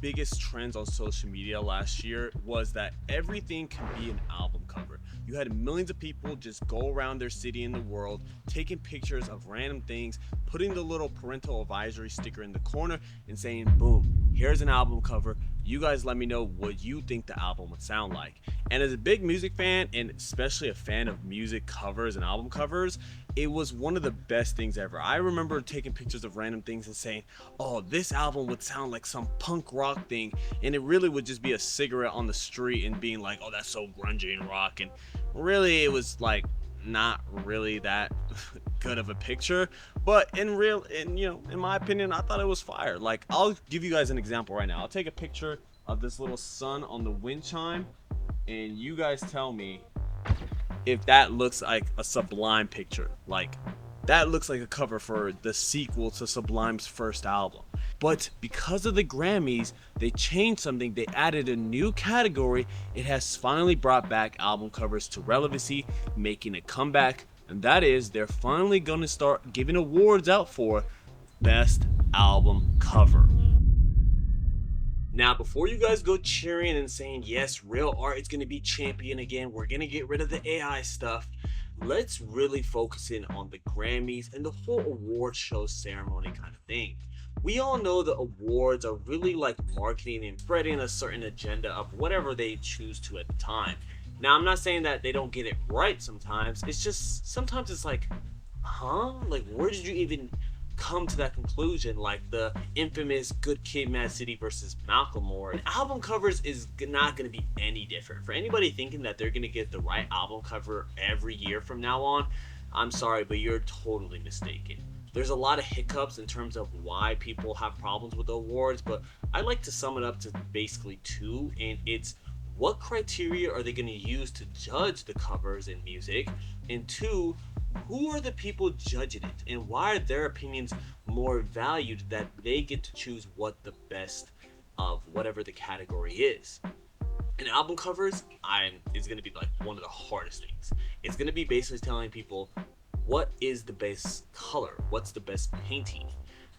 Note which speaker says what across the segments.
Speaker 1: biggest trends on social media last year was that everything can be an album cover. You had millions of people just go around their city and the world, taking pictures of random things, putting the little parental advisory sticker in the corner, and saying, boom, here's an album cover. You guys let me know what you think the album would sound like. And as a big music fan, and especially a fan of music covers and album covers, it was one of the best things ever. I remember taking pictures of random things and saying, oh, this album would sound like some punk rock thing. And it really would just be a cigarette on the street and being like, oh, that's so grungy and rock. And really, it was like not really that good of a picture. But in my opinion, I thought it was fire. Like, I'll give you guys an example right now. I'll take a picture of this little sun on the wind chime, and you guys tell me if that looks like a Sublime picture. Like, that looks like a cover for the sequel to Sublime's first album. But because of the Grammys, they changed something. They added a new category. It has finally brought back album covers to relevancy, making a comeback. And that is, they're finally going to start giving awards out for Best Album Cover. Now, before you guys go cheering and saying, yes, real art is going to be champion again, we're going to get rid of the AI stuff, let's really focus in on the Grammys and the whole award show ceremony kind of thing. We all know the awards are really like marketing and spreading a certain agenda of whatever they choose to at the time. Now, I'm not saying that they don't get it right sometimes. It's just, sometimes it's like, huh? Like, where did you even come to that conclusion? Like the infamous Good Kid, Mad City versus Macklemore. And album covers is not going to be any different. For anybody thinking that they're going to get the right album cover every year from now on, I'm sorry, but you're totally mistaken. There's a lot of hiccups in terms of why people have problems with the awards, but I like to sum it up to basically two, and it's what criteria are they going to use to judge the covers in music, and two, who are the people judging it, and why are their opinions more valued that they get to choose what the best of whatever the category is. And album covers is going to be like one of the hardest things. It's going to be basically telling people what is the best color, what's the best painting.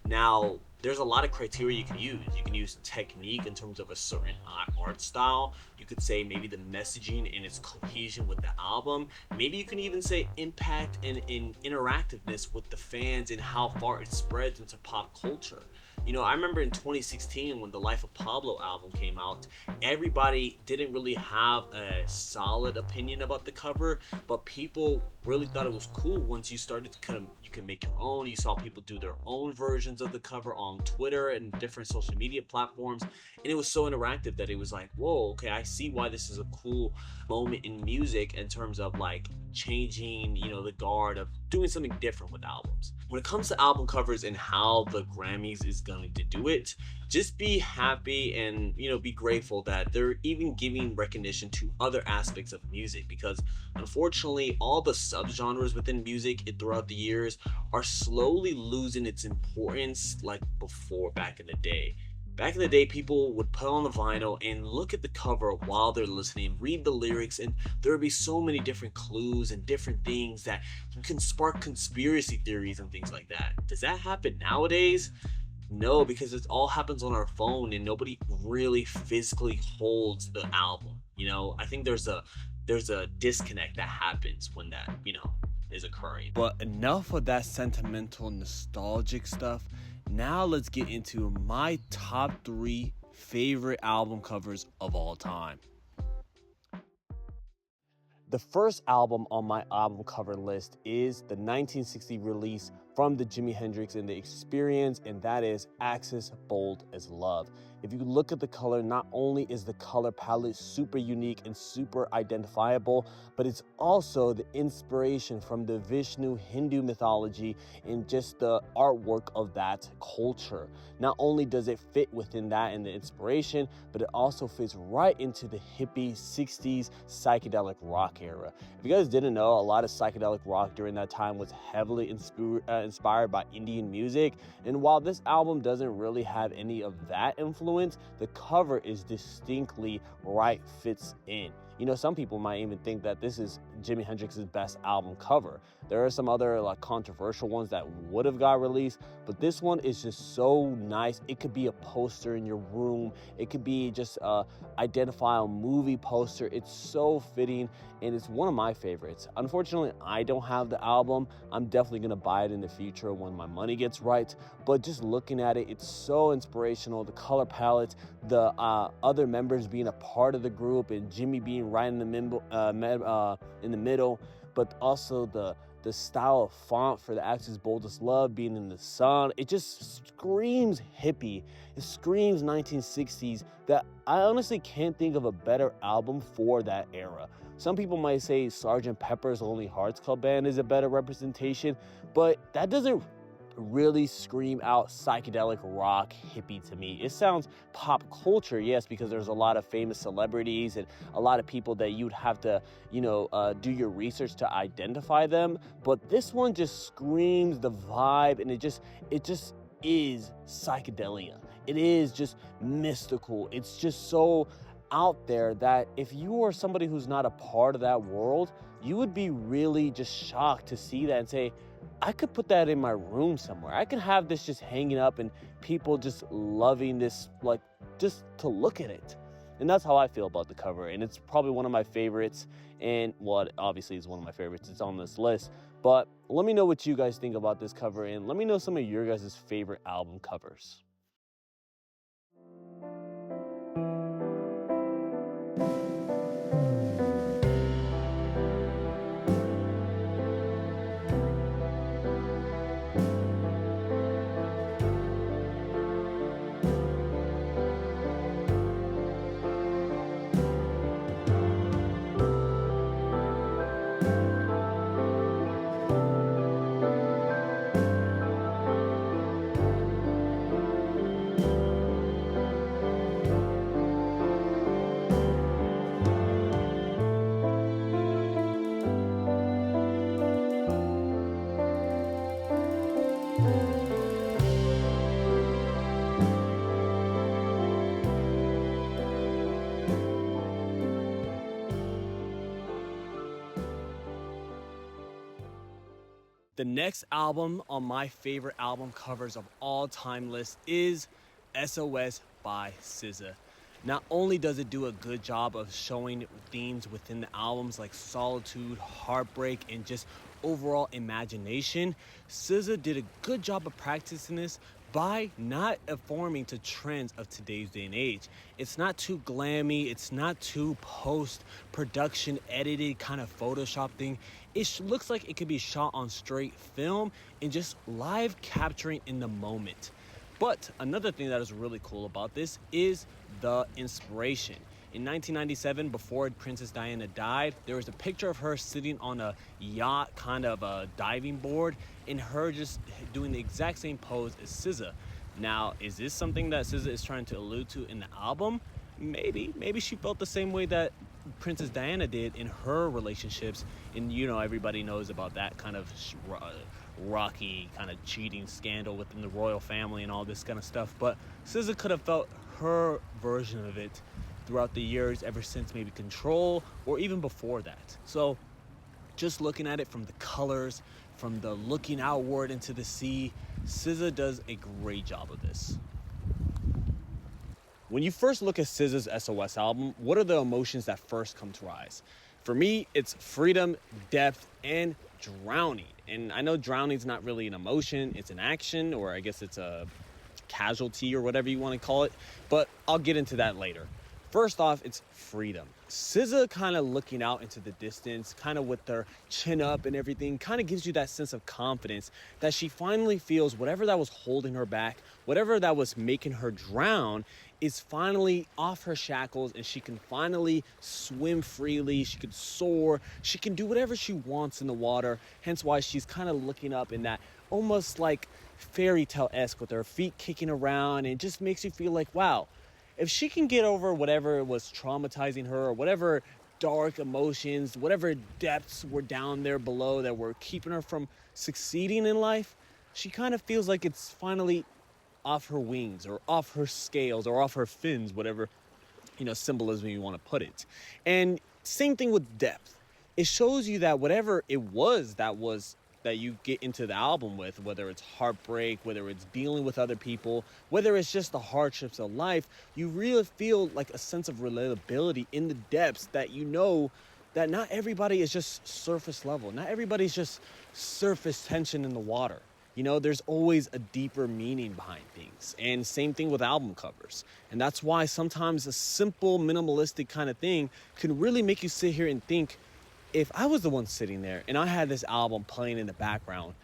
Speaker 1: Now, there's a lot of criteria you can use. You can use technique in terms of a certain art style. You could say maybe the messaging and its cohesion with the album. Maybe you can even say impact and interactiveness with the fans and how far it spreads into pop culture. You know, I remember in 2016 when the Life of Pablo album came out, everybody didn't really have a solid opinion about the cover, but people really thought it was cool once you started to you can make your own. You saw people do their own versions of the cover on Twitter and different social media platforms, and it was so interactive that it was like, whoa, okay, I see why this is a cool moment in music in terms of like changing, the guard of doing something different with albums. When it comes to album covers and how the Grammys is going to do it, just be happy and be grateful that they're even giving recognition to other aspects of music, because unfortunately all the subgenres within music throughout the years are slowly losing its importance like before. Back in the day, people would put on the vinyl and look at the cover while they're listening, read the lyrics, and there would be so many different clues and different things that can spark conspiracy theories and things like that. Does that happen nowadays? No, because it all happens on our phone and nobody really physically holds the album. I think there's a disconnect that happens when that, is occurring. But enough of that sentimental, nostalgic stuff. Now let's get into my top 3 favorite album covers of all time. The first album on my album cover list is the 1960 release from the Jimi Hendrix and the Experience, and that is Axis Bold as Love. If you look at the color, not only is the color palette super unique and super identifiable, but it's also the inspiration from the Vishnu Hindu mythology and just the artwork of that culture. Not only does it fit within that and the inspiration, but it also fits right into the hippie 60s psychedelic rock era. If you guys didn't know, a lot of psychedelic rock during that time was heavily of inspired by Indian music. And while this album doesn't really have any of that influence, the cover is distinctly right fits in. You know, some people might even think that this is Jimi Hendrix's best album cover. There are some other like controversial ones that would have got released, but this one is just so nice. It could be a poster in your room. It could be just a identifiable movie poster. It's so fitting, and it's one of my favorites. Unfortunately, I don't have the album. I'm definitely gonna buy it in the future when my money gets right. But just looking at it, it's so inspirational. The color palette, the other members being a part of the group, and Jimmy being right in the middle, but also the style of font for the Axis Boldest Love being in the sun. It just screams hippie. It screams 1960s that I honestly can't think of a better album for that era. Some people might say Sgt. Pepper's Lonely Hearts Club Band is a better representation, but that doesn't really scream out psychedelic rock hippie to me. It sounds pop culture, yes, because there's a lot of famous celebrities and a lot of people that you'd have to, do your research to identify them. But this one just screams the vibe, and it just is psychedelia. It is just mystical. It's just so out there that if you are somebody who's not a part of that world, you would be really just shocked to see that and say, I could put that in my room somewhere. I could have this just hanging up and people just loving this, like, just to look at it. And that's how I feel about the cover. And it's probably one of my favorites. And well, it obviously is one of my favorites. It's on this list. But let me know what you guys think about this cover, and let me know some of your guys' favorite album covers. The next album on my favorite album covers of all time list is SOS by SZA. Not only does it do a good job of showing themes within the albums like solitude, heartbreak, and just overall imagination, SZA did a good job of practicing this by not conforming to trends of today's day and age. It's not too glammy, it's not too post-production edited kind of Photoshop thing. It looks like it could be shot on straight film and just live capturing in the moment. But another thing that is really cool about this is the inspiration. In 1997, before Princess Diana died, there was a picture of her sitting on a yacht, kind of a diving board, and her just doing the exact same pose as SZA. Now, is this something that SZA is trying to allude to in the album? Maybe she felt the same way that Princess Diana did in her relationships, and everybody knows about that kind of rocky kind of cheating scandal within the royal family and all this kind of stuff. But SZA could have felt her version of it throughout the years, ever since maybe Control or even before that. So just looking at it from the colors, from the looking outward into the sea, SZA does a great job of this. When you first look at SZA's SOS album, what are the emotions that first come to rise? For me, it's freedom, depth, and drowning. And I know drowning is not really an emotion, it's an action, or I guess it's a casualty or whatever you want to call it, but I'll get into that later. First off, it's freedom. SZA kind of looking out into the distance, kind of with her chin up and everything, kind of gives you that sense of confidence that she finally feels whatever that was holding her back, whatever that was making her drown, is finally off her shackles, and she can finally swim freely. She can soar. She can do whatever she wants in the water. Hence why she's kind of looking up in that almost like fairy tale-esque with her feet kicking around, and it just makes you feel like, wow, if she can get over whatever was traumatizing her, or whatever dark emotions, whatever depths were down there below that were keeping her from succeeding in life,
Speaker 2: she kind of feels like it's finally off her wings or off her scales or off her fins, whatever, symbolism you want to put it. And same thing with depth. It shows you that whatever it was that you get into the album with, whether it's heartbreak, whether it's dealing with other people, whether it's just the hardships of life, you really feel like a sense of relatability in the depths, that that not everybody is just surface level. Not everybody's just surface tension in the water. There's always a deeper meaning behind things. And same thing with album covers. And that's why sometimes a simple, minimalistic kind of thing can really make you sit here and think, if I was the one sitting there and I had this album playing in the background,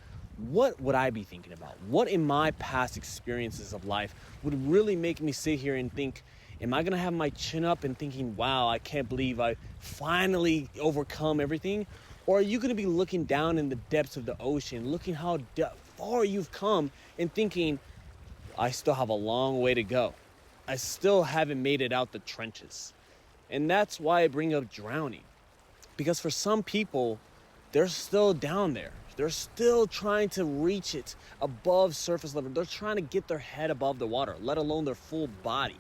Speaker 2: what would I be thinking about? What in my past experiences of life would really make me sit here and think, am I gonna have my chin up and thinking, wow, I can't believe I finally overcome everything? Or are you gonna be looking down in the depths of the ocean, looking how far you've come and thinking, I still have a long way to go. I still haven't made it out the trenches. And that's why I bring up drowning. Because for some people, they're still down there. They're still trying to reach it above surface level. They're trying to get their head above the water, let alone their full body.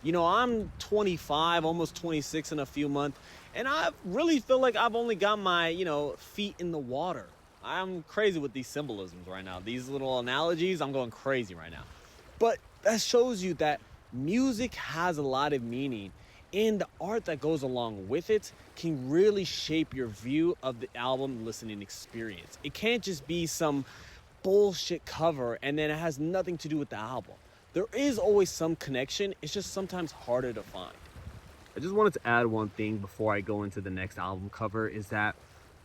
Speaker 2: I'm 25, almost 26 in a few months, and I really feel like I've only got my, feet in the water. I'm crazy with these symbolisms right now. These little analogies, I'm going crazy right now. But that shows you that music has a lot of meaning, and the art that goes along with it can really shape your view of the album listening experience. It can't just be some bullshit cover and then it has nothing to do with the album. There is always some connection. It's just sometimes harder to find. I just wanted to add one thing before I go into the next album cover, is that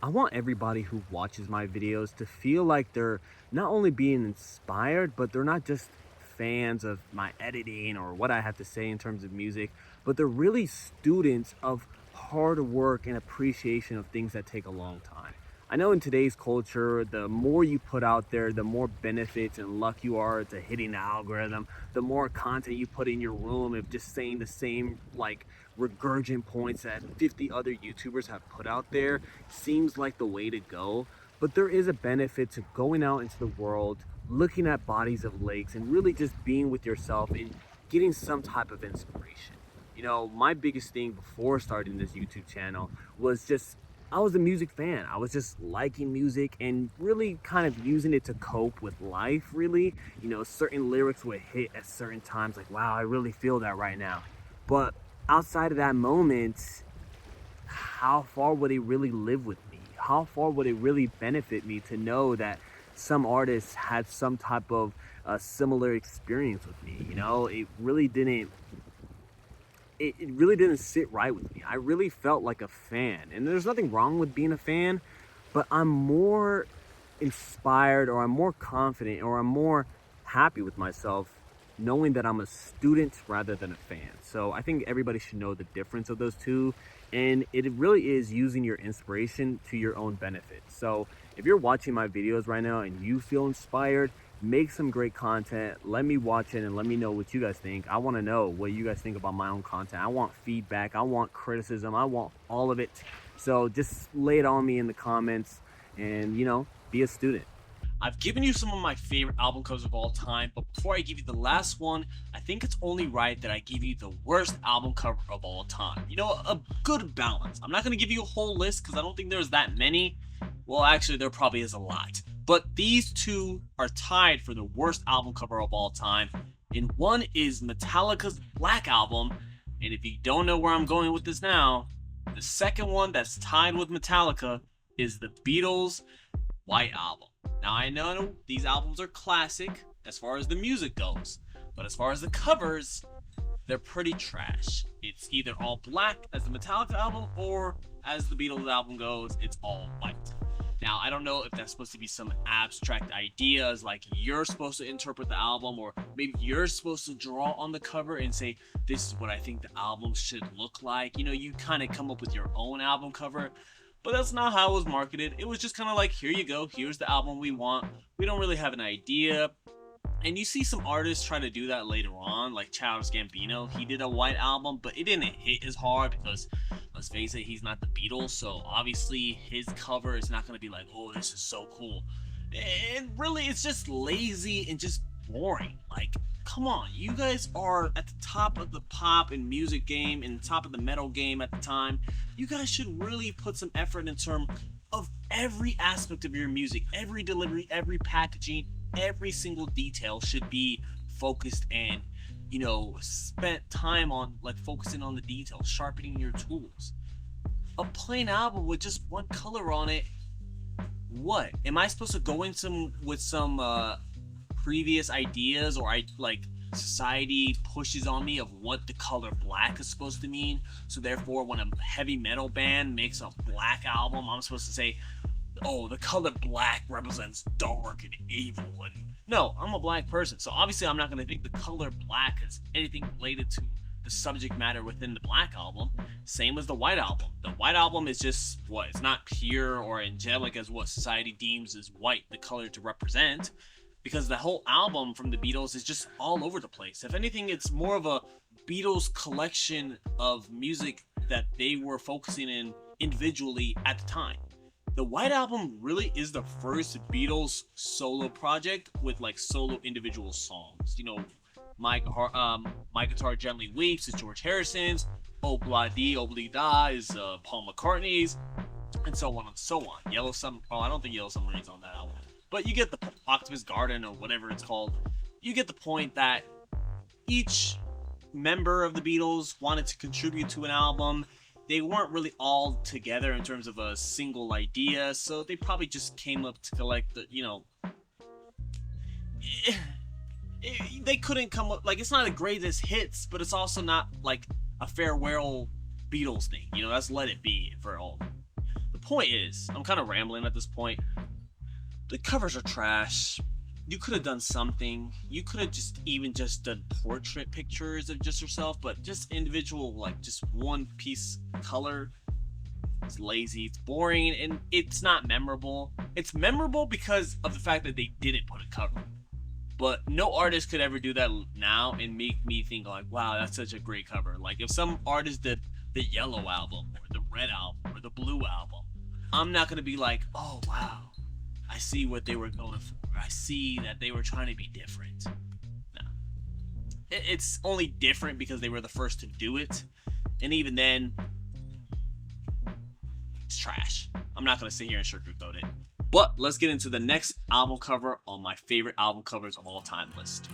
Speaker 2: I want everybody who watches my videos to feel like they're not only being inspired, but they're not just fans of my editing or what I have to say in terms of music, but they're really students of hard work and appreciation of things that take a long time. I know in today's culture, the more you put out there, the more benefits and luck you are to hitting the algorithm, the more content you put in your room of just saying the same regurgent points that 50 other YouTubers have put out there seems like the way to go. But there is a benefit to going out into the world, looking at bodies of lakes, and really just being with yourself and getting some type of inspiration. My biggest thing before starting this YouTube channel was just, I was a music fan. I was just liking music and really kind of using it to cope with life, really. Certain lyrics would hit at certain times, like, wow, I really feel that right now. But outside of that moment, how far would it really live with me? How far would it really benefit me to know that some artists had some type of similar experience with me? It really didn't sit right with me. I really felt like a fan, and there's nothing wrong with being a fan, but I'm more inspired, or I'm more confident, or I'm more happy with myself knowing that I'm a student rather than a fan. So I think everybody should know the difference of those two, and it really is using your inspiration to your own benefit. So if you're watching my videos right now and you feel inspired, make some great content. Let me watch it and let me know what you guys think. I want to know what you guys think about my own content. I want feedback. I want criticism. I want all of it. So just lay it on me in the comments and, be a student.
Speaker 1: I've given you some of my favorite album covers of all time, but before I give you the last one, I think it's only right that I give you the worst album cover of all time. A good balance. I'm not going to give you a whole list because I don't think there's that many. Well, actually, there probably is a lot. But these two are tied for the worst album cover of all time. And one is Metallica's Black Album. And if you don't know where I'm going with this now, the second one that's tied with Metallica is the Beatles' White Album. Now, I know these albums are classic as far as the music goes, but as far as the covers, they're pretty trash. It's either all black as the Metallica album, or as the Beatles album goes, it's all white. Now, I don't know if that's supposed to be some abstract ideas, like you're supposed to interpret the album, or maybe you're supposed to draw on the cover and say, this is what I think the album should look like. You kind of come up with your own album cover. But that's not how it was marketed. It was just kind of like, here you go, here's the album we want. We don't really have an idea. And you see some artists try to do that later on, like Childish Gambino. He did a white album, but it didn't hit as hard because, let's face it, he's not the Beatles. So obviously his cover is not going to be like, oh, this is so cool. And really, it's just lazy and just boring. Like, come on, you guys are at the top of the pop and music game and top of the metal game at the time. You guys should really put some effort in terms of every aspect of your music, every delivery, every packaging, every single detail should be focused and, spent time on like focusing on the details, sharpening your tools. A plain album with just one color on it, what am I supposed to go in some with some previous ideas, or I like society pushes on me of what the color black is supposed to mean, so therefore when a heavy metal band makes a black album, I'm supposed to say, oh, the color black represents dark and evil. And no, I'm a black person, so obviously I'm not going to think the color black is anything related to the subject matter within the black album. Same as the white album. The white album is just what? It's not pure or angelic as what society deems as white, the color to represent, because the whole album from the Beatles is just all over the place. If anything, it's more of a Beatles collection of music that they were focusing in individually at the time. The White Album really is the first Beatles solo project with like solo individual songs. My Guitar Gently Weeps is George Harrison's, Obla Di Obli Da is Paul McCartney's, and so on and so on. Yellow Submarine, I don't think Yellow Submarine's on that album. But you get the Octopus Garden or whatever it's called. You get the point that each member of the Beatles wanted to contribute to an album. They weren't really all together in terms of a single idea, so they probably just came up to collect the, they couldn't come up, like, it's not the greatest hits, but it's also not like a farewell Beatles thing, that's Let It Be for all. The point is, I'm kind of rambling at this point. The covers are trash. You could have done something. You could have just done portrait pictures of just yourself, but just individual, like just one piece color. It's lazy, it's boring, and it's not memorable. It's memorable because of the fact that they didn't put a cover. But no artist could ever do that now and make me think like, wow, that's such a great cover. Like if some artist did the yellow album or the red album or the blue album, I'm not gonna be like, oh wow, I see what they were going for. I see that they were trying to be different. No. It's only different because they were the first to do it. And even then, it's trash. I'm not going to sit here and sugarcoat it. But let's get into the next album cover on my favorite album covers of all time list.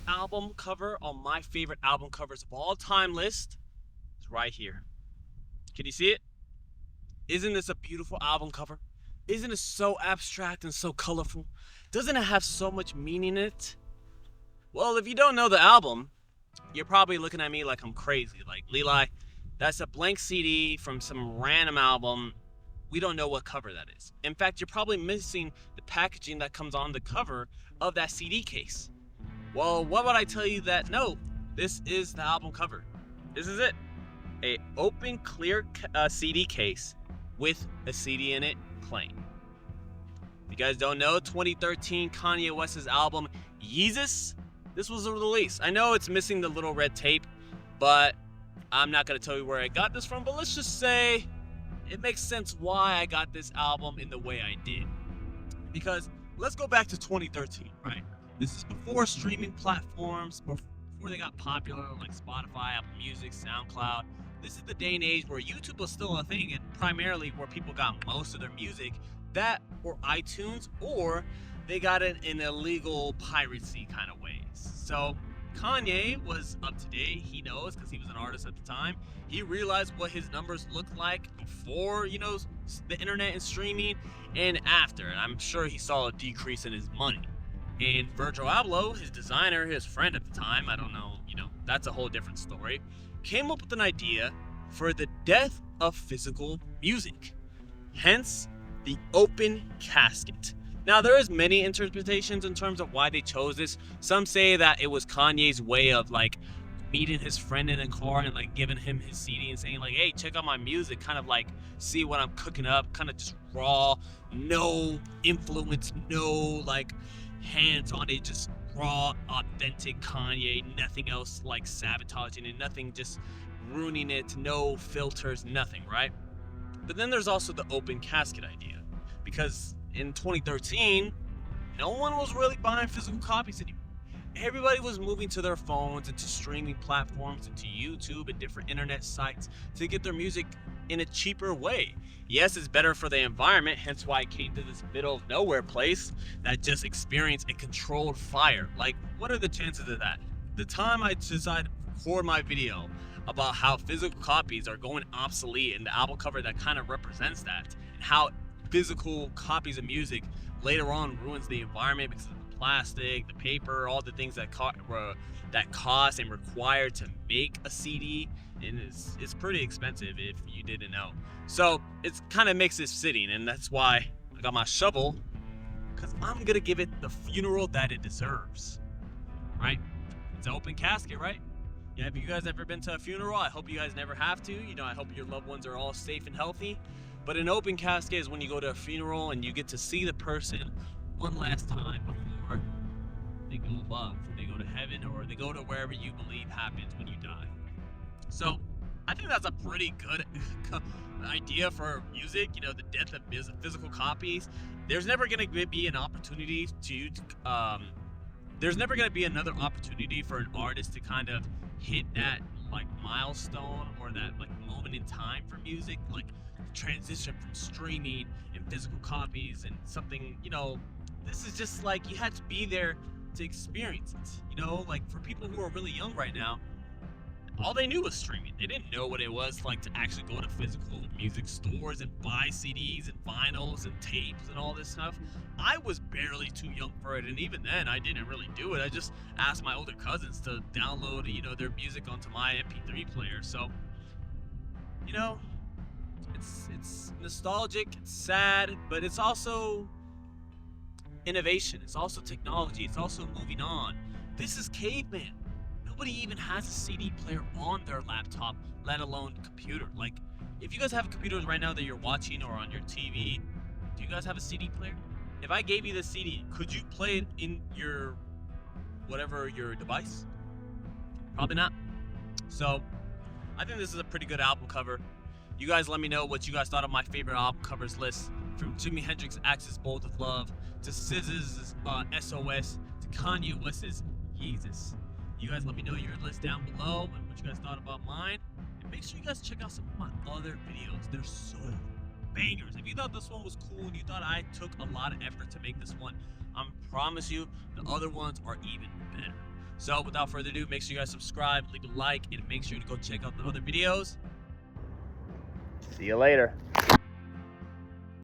Speaker 1: Album cover on my favorite album covers of all time list is right here. Can you see it? Isn't this a beautiful album cover? Isn't it so abstract and so colorful? Doesn't it have so much meaning in it? Well, if you don't know the album, you're probably looking at me like I'm crazy. Like, Levi, that's a blank CD from some random album. We don't know what cover that is. In fact, you're probably missing the packaging that comes on the cover of that CD case. Well, what would I tell you that? No, this is the album cover. This is it. A open, clear CD case with a CD in it playing. If you guys don't know, 2013 Kanye West's album, Yeezus, this was a release. I know it's missing the little red tape, but I'm not going to tell you where I got this from, but let's just say it makes sense why I got this album in the way I did. Because let's go back to 2013, right? This is before streaming platforms, before they got popular like Spotify, Apple Music, SoundCloud. This is the day and age where YouTube was still a thing and primarily where people got most of their music, that or iTunes, or they got it in illegal piracy kind of ways. So Kanye was up to date. He knows because he was an artist at the time. He realized what his numbers looked like before, the internet and streaming and after. And I'm sure he saw a decrease in his money. And Virgil Abloh, his designer, his friend at the time, I don't know, that's a whole different story, came up with an idea for the death of physical music. Hence, the open casket. Now, there is many interpretations in terms of why they chose this. Some say that it was Kanye's way of like meeting his friend in a car and like giving him his CD and saying like, hey, check out my music, kind of like see what I'm cooking up, kind of just raw, no influence, no like hands on it, just raw, authentic Kanye, nothing else like sabotaging it, nothing just ruining it, no filters, nothing, right? But then there's also the open casket idea, because in 2013, no one was really buying physical copies anymore. Everybody was moving to their phones and to streaming platforms and to YouTube and different internet sites to get their music in a cheaper way. Yes, it's better for the environment, hence why I came to this middle of nowhere place that just experienced a controlled fire. Like, what are the chances of that? The time I decided to record my video about how physical copies are going obsolete and the album cover that kind of represents that, and how physical copies of music later on ruins the environment because of the plastic, the paper, all the things that cost and required to make a CD, and it's pretty expensive if you didn't know. So it kind of makes it sitting, and that's why I got my shovel, because I'm gonna give it the funeral that it deserves, right? It's an open casket, right? Yeah, have you guys ever been to a funeral? I hope you guys never have to. You know, I hope your loved ones are all safe and healthy. But an open casket is when you go to a funeral and you get to see the person one last time before they go above, they go to heaven, or they go to wherever you believe happens when you die. So I think that's a pretty good idea for music, you know, the death of physical copies. There's never going to be an opportunity to, there's never going to be another opportunity for an artist to kind of hit that like milestone or that like moment in time for music, like transition from streaming and physical copies and something, you know, this is just like, you had to be there to experience it, you know, like for people who are really young right now, all they knew was streaming. They didn't know what it was like to actually go to physical music stores and buy CDs and vinyls and tapes and all this stuff. I was barely too young for it, and even then I didn't really do it. I just asked my older cousins to download, you know, their music onto my MP3 player. So, you know, it's nostalgic, it's sad, but it's also innovation. It's also technology. It's also moving on. This is caveman. Nobody even has a CD player on their laptop, let alone computer. Like, if you guys have computers right now that you're watching or on your TV, do you guys have a CD player? If I gave you the CD, could you play it in your whatever your device? Probably not. So I think this is a pretty good album cover. You guys let me know what you guys thought of my favorite album covers list, from Jimi Hendrix Axis Bold with Love to SZA's SOS to Kanye West's Jesus. You guys let me know your list down below and what you guys thought about mine. And make sure you guys check out some of my other videos. They're so bangers. If you thought this one was cool and you thought I took a lot of effort to make this one, I promise you the other ones are even better. So without further ado, make sure you guys subscribe, leave a like, and make sure to go check out the other videos.
Speaker 2: See you later.